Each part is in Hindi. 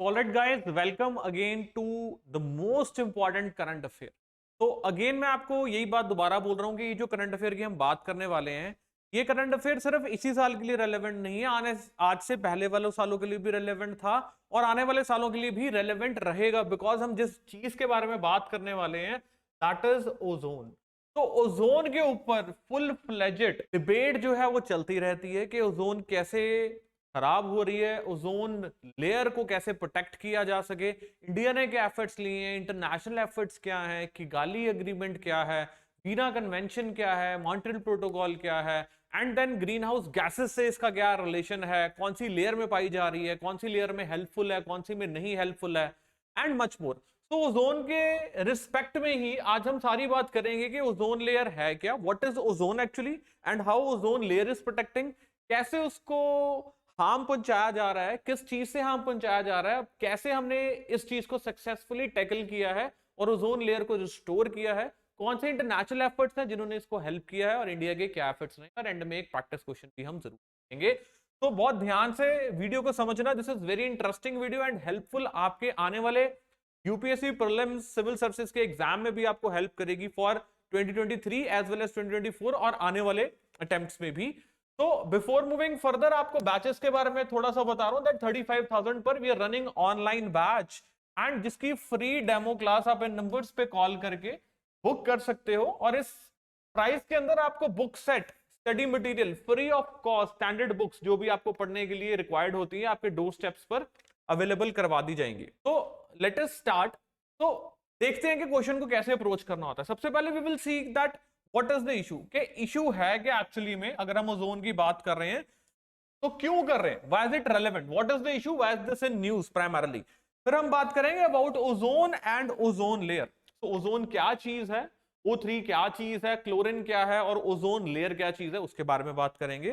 Alright guys, welcome again to the most important current affair. तो अगेन मैं आपको यही बात दोबारा बोल रहा हूँ कि ये जो करंट अफेयर की हम बात करने वाले हैं, ये करंट अफेयर सिर्फ इसी साल के लिए रेलेवेंट नहीं है, आने आज से पहले वाले सालों के लिए भी रेलेवेंट था और आने वाले सालों के लिए भी रेलेवेंट रहेगा। बिकॉज हम जिस चीज के बारे में बात करने वाले हैं दैट इज ओजोन। तो ओजोन के ऊपर फुल फ्लेजेड डिबेट जो है वो चलती रहती है कि ओजोन कैसे खराब हो रही है, ओजोन लेयर को कैसे प्रोटेक्ट किया जा सके। इंडिया ने क्या एफर्ट्स लिए हैं, इंटरनेशनल एफर्ट्स क्या है, किगाली एग्रीमेंट क्या है, वीना कन्वेंशन क्या है, मॉन्ट्रियल प्रोटोकॉल क्या है, and then greenhouse gases से इसका क्या रिलेशन है, कौन सी लेयर में पाई जा रही है, कौन सी लेयर में हेल्पफुल है, कौन सी में नहीं हेल्पफुल है, एंड मच मोर। तो ओजोन के रिस्पेक्ट में ही आज हम सारी बात करेंगे कि ओजोन लेयर है क्या, what is ozone actually, and how ozone layer is protecting, कैसे उसको हार्म पहुंचाया जा रहा है, किस चीज से हार्म पहुंचाया जा रहा है, कैसे हमने इस चीज को सक्सेसफुली टैकल किया है और ओजोन लेयर को रिस्टोर किया है, कौन से इंटरनेशनल एफर्ट्स हैं जिन्होंने इसको हेल्प किया है और इंडिया के क्या एफर्ट्स रहे, और एंड में एक प्रैक्टिस क्वेश्चन भी हम जरूर करेंगे। तो बहुत ध्यान से वीडियो को समझना, this is very interesting video and helpful आपके आने वाले यूपीएससी प्रीलिम्स सिविल सर्विसेज के एग्जाम में भी आपको हेल्प करेगी फॉर 2023 एज वेल एज 2024 और आने वाले अटेम्प्ट्स में भी। तो बिफोर मूविंग फर्दर आपको बैचेस के बारे में थोड़ा सा बता रहा हूं दैट 35,000 पर we are running online batch and जिसकी फ्री डेमो क्लास आप इन नंबर्स पे कॉल करके बुक कर सकते हो, और इस प्राइस के अंदर आपको book set, study material free of cost, standard books जो भी आपको पढ़ने के लिए रिक्वायर्ड होती है आपके डोर स्टेप्स पर अवेलेबल करवा दी जाएंगी। तो लेट अस स्टार्ट। तो देखते हैं कि क्वेश्चन को कैसे अप्रोच करना होता है। सबसे पहले we will see that what is the issue, के इशू है कि एक्चुअली में अगर हम ओजोन की बात कर रहे हैं तो क्यों कर रहे हैं, why is it relevant, what is the issue, why is this in news primarily. फिर हम बात करेंगे about ozone and ozone layer. तो ओजोन क्या चीज है, O3 क्या चीज है, क्लोरीन क्या है और ओजोन लेयर क्या चीज है, उसके बारे में बात करेंगे।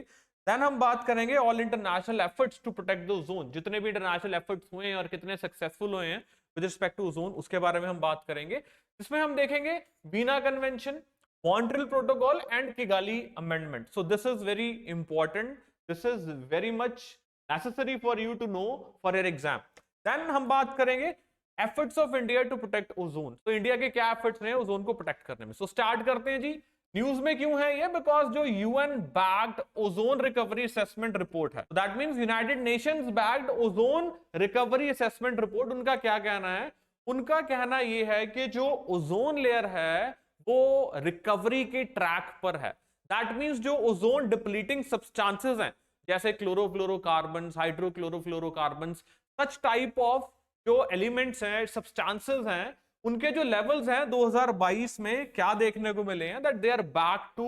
देन हम बात करेंगे all international efforts to protect the ozone, जितने भी इंटरनेशनल एफर्ट्स हुए हैं और कितने सक्सेसफुल हुए हैं विद रिस्पेक्ट टू ओजोन, उसके बारे में हम बात करेंगे। इसमें हम देखेंगे Veena convention, Montreal Protocol and Kigali Amendment. So this is very important. This is very much necessary for you to know for your exam. Then हम बात करेंगे efforts of India to protect ozone. तो इंडिया के क्या efforts हैं ओजोन को प्रोटेक्ट करने में। So start करते हैं जी। न्यूज में क्यों है ये, बिकॉज जो UN backed ozone recovery assessment report है, that means United Nations backed ozone recovery assessment report, उनका क्या कहना है, उनका कहना यह है कि जो ओजोन लेयर है वो रिकवरी के ट्रैक पर है। दैट मींस जो ओजोन डिप्लीटिंग सब्सटेंसेस हैं जैसे chlorofluorocarbon, hydrochlorofluorocarbon, such type of जो एलिमेंट्स हैं, सब्सटेंसेस हैं, उनके जो लेवल्स हैं 2022 में क्या देखने को मिले हैं, that they are back to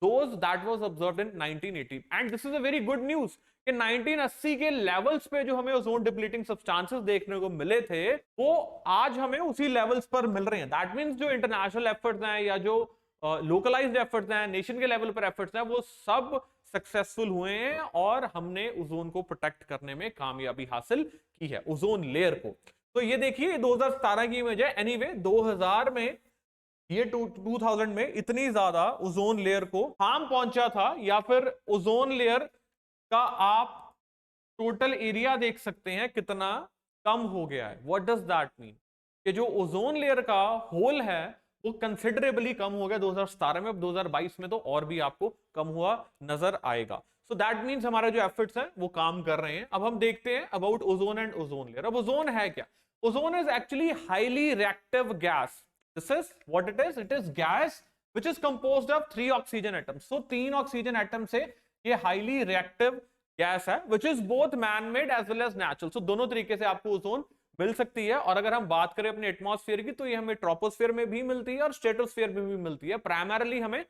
those that was observed in 1980। And this is a very good news कि 1980 के लेवल्स पे जो हमें ओजोन डिप्लीटिंग सब्सटेंसेस देखने को मिले थे वो आज हमें उसी लेवल्स पर मिल रहे हैं। दैट मींस जो इंटरनेशनल एफर्ट्स हैं या जो लोकलाइज्ड एफर्ट्स हैं, नेशन के लेवल पर एफर्ट्स हैं, वो सब सक्सेसफुल हुए हैं और हमने ओजोन को प्रोटेक्ट करने में कामयाबी हासिल की है, ओजोन लेयर को। तो ये देखिए 2017 की इमेज है। एनीवे 2000 में ये 2000 में इतनी ज्यादा ओजोन लेयर को हार्म पहुंचा था, या फिर ओजोन लेयर का आप टोटल एरिया देख सकते हैं कितना कम हो गया है। व्हाट डज दैट मीन, कि जो ओजोन लेयर का होल है वो कंसिडरेबली कम हो गया 2017 में, अब 2022 में तो और भी आपको कम हुआ नजर आएगा। सो दैट मींस हमारे जो एफर्ट्स हैं वो काम कर रहे हैं। अब हम देखते हैं about ozone and ozone layer. अब ओजोन है क्या, ozone is actually highly reactive gas. This is what it is, it is gas which is composed of 3 oxygen atoms. So 3 oxygen atom से ये हाईली रिएक्टिव गैस है which is both man made as well as natural. So दोनों तरीके से आपको ओजोन मिल सकती है। और अगर हम बात करें अपने एटमॉस्फेयर की तो ये हमें ट्रोपोस्फेयर में भी मिलती है और स्ट्रेटोस्फेयर में भी मिलती है। प्राइमरली हमें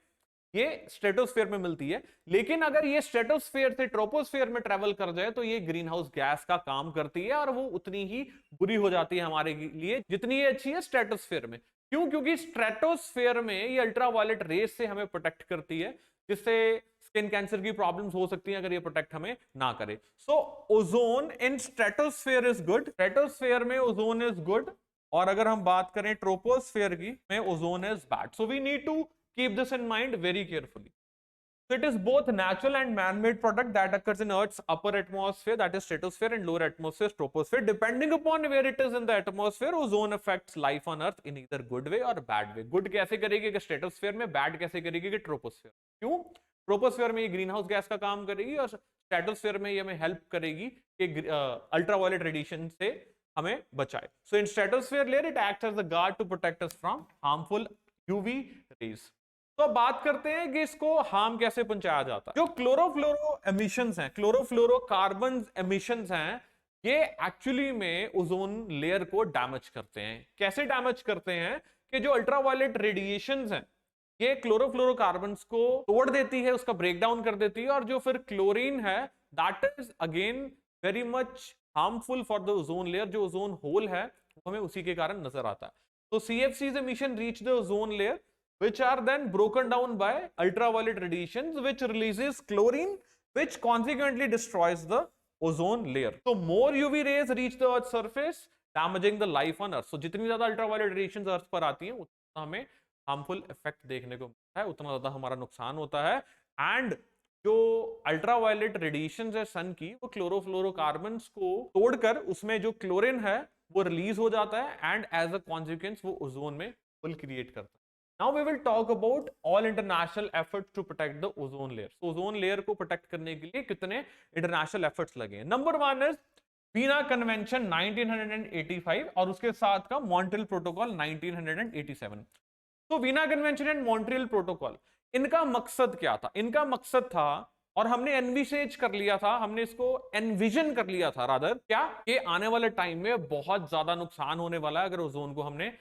ये स्ट्रेटोस्फेयर में मिलती है, लेकिन अगर ये स्ट्रेटोस्फेयर से ट्रोपोस्फेयर में ट्रेवल कर जाए तो ये ग्रीन हाउस गैस का काम करती है और वो उतनी ही बुरी हो जाती है हमारे लिए जितनी ये अच्छी है स्ट्रेटोस्फेयर में। क्यों, क्योंकि स्ट्रेटोस्फेयर में ये अल्ट्रावायलेट रेस से हमें प्रोटेक्ट करती है, जिससे स्किन कैंसर की प्रॉब्लम्स हो सकती हैं अगर ये प्रोटेक्ट हमें ना करे। So ozone in stratosphere is good, stratosphere में ओजोन इज गुड, और अगर हम बात करें ट्रोपोस्फेयर की में ozone is bad. So we need to keep this in mind very carefully. So it is both natural and man-made product that occurs in Earth's upper atmosphere, that is stratosphere, and lower atmosphere, troposphere. Depending upon where it is in the atmosphere, ozone affects life on Earth in either good way or bad way. Good कैसे करेगी कि stratosphere में, bad कैसे करेगी कि troposphere. क्यों? Troposphere में ये green house gas का काम करेगी और stratosphere में ये हमें help करेगी कि ultraviolet radiation से हमें बचाए. So in stratosphere layer it acts as a guard to protect us from harmful UV rays. तो अब बात करते हैं कि इसको हार्म कैसे पहुंचाया जाता है. जो क्लोरोफ्लोरो एमिशंस हैं, क्लोरोफ्लोरोकार्बन एमिशंस हैं, ये एक्चुअली में ओजोन लेयर को डैमेज करते हैं. कैसे डैमेज करते हैं कि जो अल्ट्रावायलेट रेडिएशंस हैं ये क्लोरोफ्लोरोकार्बन्स को तोड़ देती है, उसका ब्रेकडाउन कर देती है, और जो फिर क्लोरीन है that is again very much harmful for the ozone layer. जो ओजोन होल है वो हमें उसी के कारण नजर आता है. तो CFC's emission reach the ozone layer, which are then broken down by ultraviolet radiations, which releases chlorine, which consequently destroys the ozone layer. So more UV rays reach the Earth's surface, damaging the life on Earth. So जितनी ज्यादा ultraviolet radiations Earth पर आती हैं उतना हमें harmful effect देखने को मिलता है, उतना ज्यादा हमारा नुकसान होता है. And जो अल्ट्रावायलेट रेडिएशंस है सन की, वो क्लोरोफ्लोरोकार्बन्स को तोड़कर उसमें जो क्लोरीन है वो रिलीज हो जाता है, एंड एज अ कॉन्सिक्वेंस वो ओजोन में होल क्रिएट करता है. Now we will talk about all international efforts to protect the ozone layer. Ozone layer को प्रोटेक्ट करने के लिए कितने इंटरनेशनल एफर्ट्स लगे हैं. नंबर 1 इज वीना कन्वेंशन 1985 और उसके साथ का मॉन्ट्रियल प्रोटोकॉल 1987. तो Vienna Convention and Montreal protocol, इनका मकसद क्या था? इनका मकसद था, और हमने एनविसेज कर लिया था, हमने इसको एनविजन कर लिया था रादर, क्या कि आने वाले टाइम में बहुत ज्यादा नुकसान होने वाला है अगर ओजोन को हमने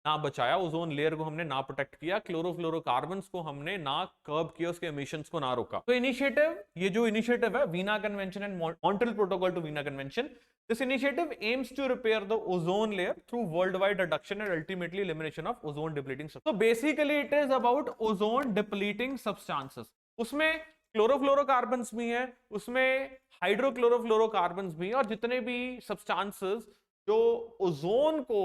ना बचाया, ओजोन लेयर को हमने ना प्रोटेक्ट किया, क्लोरोफ्लोरोकार्बन्स को हमने ना कर्ब किया, उसके एमिशंस को ना रोका. तो इनिशिएटिव, ये जो इनिशिएटिव है Vienna Convention and Montreal Protocol to Vienna Convention, this initiative aims to repair the ozone layer through worldwide reduction and ultimately elimination of ozone depleting substances. So basically it is about ozone depleting substances. उसमें क्लोरोफ्लोरोकार्बन्स भी हैं, उसमें हाइड्रोक्लोरोफ्लोरोकार्बन्स भी हैं, और जितने भी सब्सटेंसेस जो ओजोन को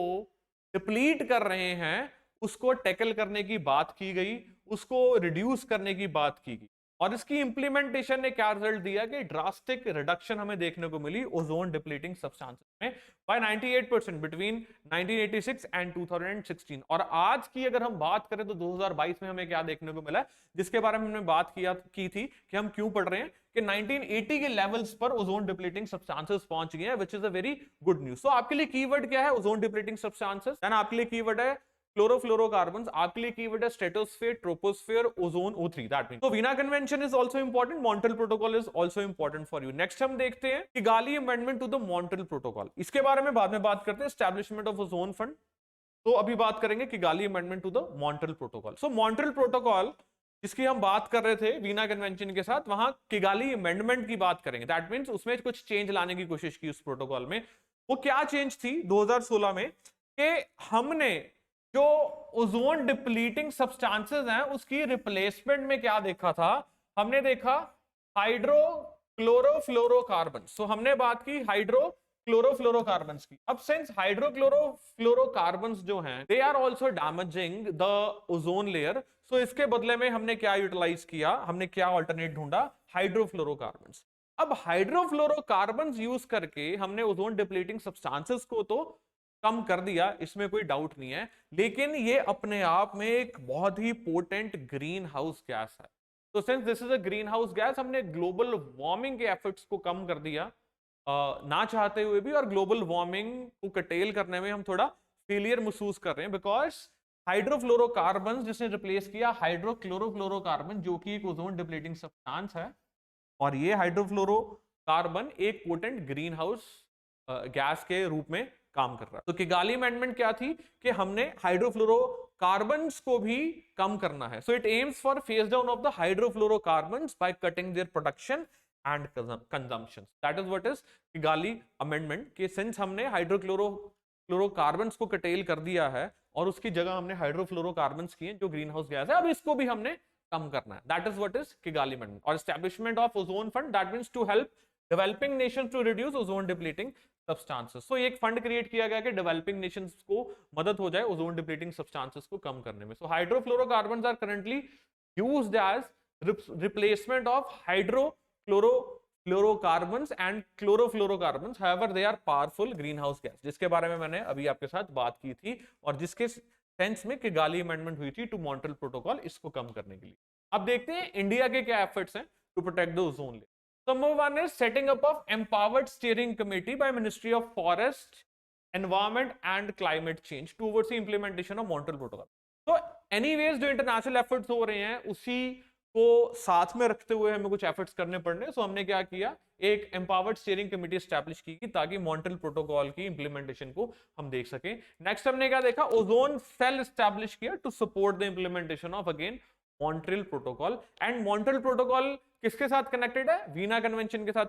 डिप्लीट कर रहे हैं उसको टैकल करने की बात की गई, उसको रिड्यूस करने की बात की गई. और इसकी इंप्लीमेंटेशन ने क्या रिजल्ट दिया कि ड्रास्टिक रिडक्शन हमें देखने को मिली ओजोन डिप्लीटिंग सब्सटेंसेस में बाय 98% बिटवीन 1986 एंड 2016. और आज की अगर हम बात करें तो 2022 में हमें क्या देखने को मिला, जिसके बारे में हमने बात की थी कि हम क्यों पढ़ रहे हैं, कि 1980 के लेवल्स पर ओजोन डिप्लीटिंग सब्सटेंसेस पहुंच गए हैं, which is a very good news. So आपके लिए कीवर्ड क्या है? Ozone depleting substances. देन आपके लिए कीवर्ड है क्लोरोफ्लोरोकार्बन्स, आपके लिए कीवर्ड है stratosphere, troposphere, ozone, O3. That means, तो Vienna convention is also important, Montreal protocol is also important for you. Next हम देखते हैं Kigali amendment to the Montreal protocol. इसके बारे में बाद में बात करते हैं. एस्टैब्लिशमेंट ऑफ ओजोन फंड, तो अभी बात करेंगे Kigali amendment to the Montreal protocol. So Montreal protocol जिसकी हम बात कर रहे थे वीना कन्वेंशन के साथ, वहां किगाली अमेंडमेंट की बात करेंगे. दैट मींस उसमें कुछ चेंज लाने की कोशिश की उस प्रोटोकॉल में. वो क्या चेंज थी 2016 में, कि हमने जो ओजोन डिप्लीटिंग सब्सटेंसेस हैं उसकी रिप्लेसमेंट में क्या देखा था? हमने देखा हाइड्रोक्लोरोफ्लोरोकार्बन. सो हमने बात की हाइड्रोक्लोरोफ्लोरोकार्बन्स की. अब सिंस हाइड्रोक्लोरोफ्लोरोकार्बन्स जो हैं they are also damaging the ozone layer, so इसके बदले में हमने क्या यूटिलाइज किया, हमने क्या अल्टरनेट ढूंढा? हाइड्रोफ्लोरोकार्बन्स. अब हाइड्रोफ्लोरोकार्बन्स यूज करके हमने ओजोन डिप्लीटिंग सब्सटेंसेस को तो कम कर दिया, इसमें कोई डाउट नहीं है, लेकिन ये अपने आप में एक बहुत ही पोटेंट ग्रीन हाउस गैस है. तो since this is a green house gas, हमने ग्लोबल वार्मिंग के एफर्ट्स को कम कर दिया ना चाहते हुए भी, और ग्लोबल वार्मिंग को कटेल करने में हम थोड़ा फेलियर महसूस कर रहे हैं, बिकॉज हाइड्रोफ्लोरोकार्बन जिसने रिप्लेस किया हाइड्रोक्लोरोफ्लोरोकार्बन, जो कि एक ओजोन डिप्लीटिंग सब्सटेंस है, और ये हाइड्रोफ्लोरोकार्बन एक पोटेंट ग्रीन हाउस गैस के रूप में काम कर रहा है. तो किगाली अमेंडमेंट क्या थी कि हमने हाइड्रोफ्लोरोकार्बन्स को भी कम करना है. So it aims for phase down of the hydrofluorocarbons by cutting their production and consumption. That is what is Kigali amendment. कि सिंस हमने हाइड्रोक्लोरोकार्बन्स को कटेल कर दिया है और उसकी जगह हमने हाइड्रोफ्लोरोकार्बन्स किए जो ग्रीन हाउस गैस है, अब इसको भी हमने कम करना है. That is what is Kigali amendment. और establishment of ozone fund, that means to help developing nations to reduce ozone depleting substances. So एक फंड क्रिएट किया गया कि डेवलपिंग नेशंस को मदद हो जाए ओजोन डिप्लीटिंग सब्सटेंसेस को कम करने में. So hydrofluorocarbons are currently used as replacement of hydrofluorocarbons and chlorofluorocarbons, however they are powerful greenhouse gas, जिसके बारे में मैंने अभी आपके साथ बात की थी और जिसके सेंस में किगाली अमेंडमेंट हुई थी टू मॉन्ट्रियल प्रोटोकॉल, इसको कम करने के लिए। अब देखते हैं इंडिया के क्या एफर्ट्स हैं to protect the ozone layer. Number one is setting up of empowered steering committee by ministry of forest, environment and climate change towards the implementation of Montreal protocol. तो एनीवेज जो इंटरनेशनल एफर्ट्स हो रहे हैं उसी को साथ में रखते हुए हमें कुछ एफर्ट्स करने पड़ने, सो हमने क्या किया, एक एम्पावर्ड स्टीयरिंग कमेटी एस्टैब्लिश की ताकि मॉन्ट्रियल प्रोटोकॉल की इंप्लीमेंटेशन को हम देख सकें। नेक्स्ट हमने क्या देखा, ओजोन सेल एस्टैब्लिश किया to support the implementation of again Montreal protocol. And Montreal protocol किसके साथ कनेक्टेड है, वीना कन्वेंशन के साथ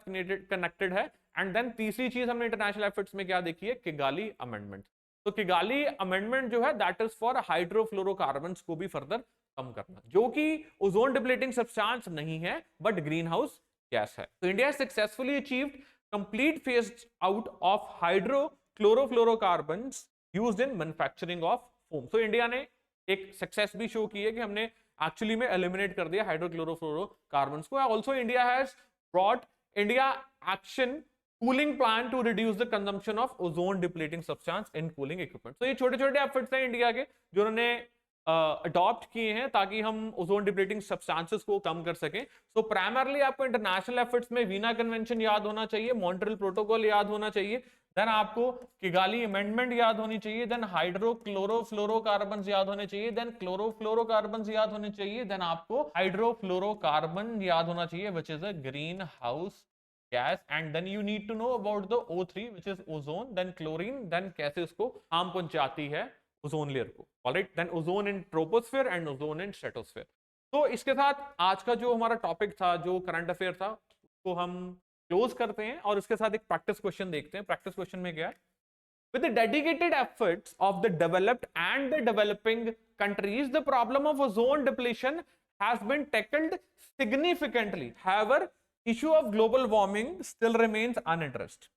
कनेक्टेड है। एंड देन तीसरी चीज हमने इंटरनेशनल एफर्ट्स में क्या देखी है, किगाली अमेंडमेंट। तो किगाली अमेंडमेंट जो है दैट इज फॉर हाइड्रोफ्लोरोकार्बन्स को भी फर्दर कम करना, जो कि ओजोन डिप्लीटिंग सब्सटेंस नहीं है बट ग्रीन हाउस गैस है। तो India successfully achieved complete phase out of hydrochlorofluorocarbons used in manufacturing of foam. तो इंडिया ने एक सक्सेस भी शो की है कि हमने एक्चुअली में एलिमिनेट कर दिया हाइड्रोक्लोरोफ्लोरोकार्बन्स को। Also India has brought India action cooling plan to reduce the consumption of ozone depleting substance in cooling equipment. तो ये छोटे छोटे एफर्ट्स हैं इंडिया के जो उन्होंने अडॉप्ट किए हैं ताकि हम ओजोन डिप्लीटिंग सब्सटेंसेस को कम कर सकें। सो प्राइमरली आपको इंटरनेशनल एफर्ट्स में वीना कन्वेंशन याद होना चाहिए, मॉन्ट्रियल प्रोटोकॉल याद होना चाहिए, देन आपको किगाली अमेंडमेंट याद होनी चाहिए, देन हाइड्रोक्लोरोफ्लोरोकार्बन्स याद होने चाहिए, देन क्लोरोफ्लोरोकार्बन्स याद होने चाहिए, देन आपको हाइड्रोफ्लोरोकार्बन याद होना चाहिए which is a green house gas, and then you need to know about the O3 which is ozone, then chlorine, then कैसे उसको हार्म पहुंचाती है ओजोन लेयर को। Alright, then ozone in troposphere and ozone in stratosphere. तो इसके साथ आज का जो हमारा टॉपिक था, जो करंट अफेयर था, उसको हम क्लोज करते हैं और इसके साथ एक प्रैक्टिस क्वेश्चन देखते हैं। प्रैक्टिस क्वेश्चन में क्या है, with the dedicated efforts of the developed and the developing countries, the problem of ozone depletion has been tackled significantly. However, issue of global warming still remains unaddressed.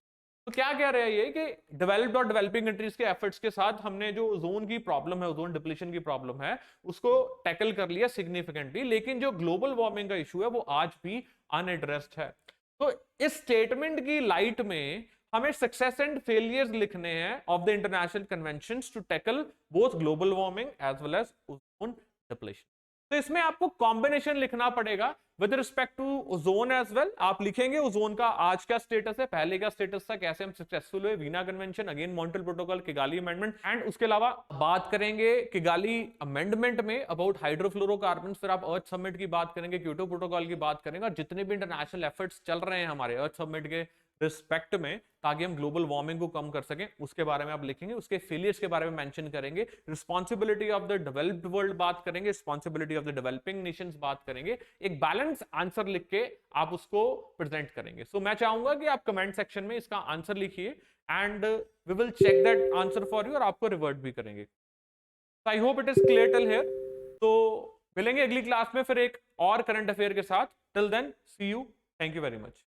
तो क्या कह रहा है ये कि डेवलप्ड और डेवलपिंग कंट्रीज के एफर्ट्स के साथ हमने जो ओजोन की प्रॉब्लम है, ओजोन डिप्लीशन की प्रॉब्लम है, उसको टैकल कर लिया सिग्निफिकेंटली, लेकिन जो ग्लोबल वार्मिंग का इशू है वो आज भी अनएड्रेस्ड है। तो इस स्टेटमेंट की लाइट में हमें सक्सेस एंड फेलियर्स लिखने हैं of the international conventions to tackle both global warming as well as ozone depletion. तो इसमें आपको कॉम्बिनेशन लिखना पड़ेगा with respect to ozone as well. आप लिखेंगे ओजोन का आज क्या स्टेटस है, पहले क्या स्टेटस था, कैसे हम सक्सेसफुल हुए, Veena convention, again Montreal protocol, Kigali amendment, and उसके अलावा बात करेंगे किगाली अमेंडमेंट में अबाउट हाइड्रोफ्लोरोकार्बन्स, फिर आप अर्थ समिट की बात करेंगे, क्योटो प्रोटोकॉल की बात करेंगे, और जितने भी इंटरनेशनल एफर्ट्स चल रहे हैं हमारे अर्थ समिट के रिस्पेक्ट में ताकि हम ग्लोबल वार्मिंग को कम कर सकें, उसके बारे में आप लिखेंगे, उसके फेलियर्स के बारे में मेंशन करेंगे, responsibility of the developed world बात करेंगे, responsibility of the developing Nations बात करेंगे, एक बैलेंस आंसर लिख के आप उसको प्रेजेंट करेंगे। सो मैं चाहूंगा कि आप कमेंट सेक्शन में इसका आंसर लिखिए and we will check that answer for you और आपको रिवर्ट भी करेंगे। I hope it is clear till here. तो मिलेंगे अगली क्लास में फिर एक और करंट अफेयर के साथ। Till then see you, thank you very much.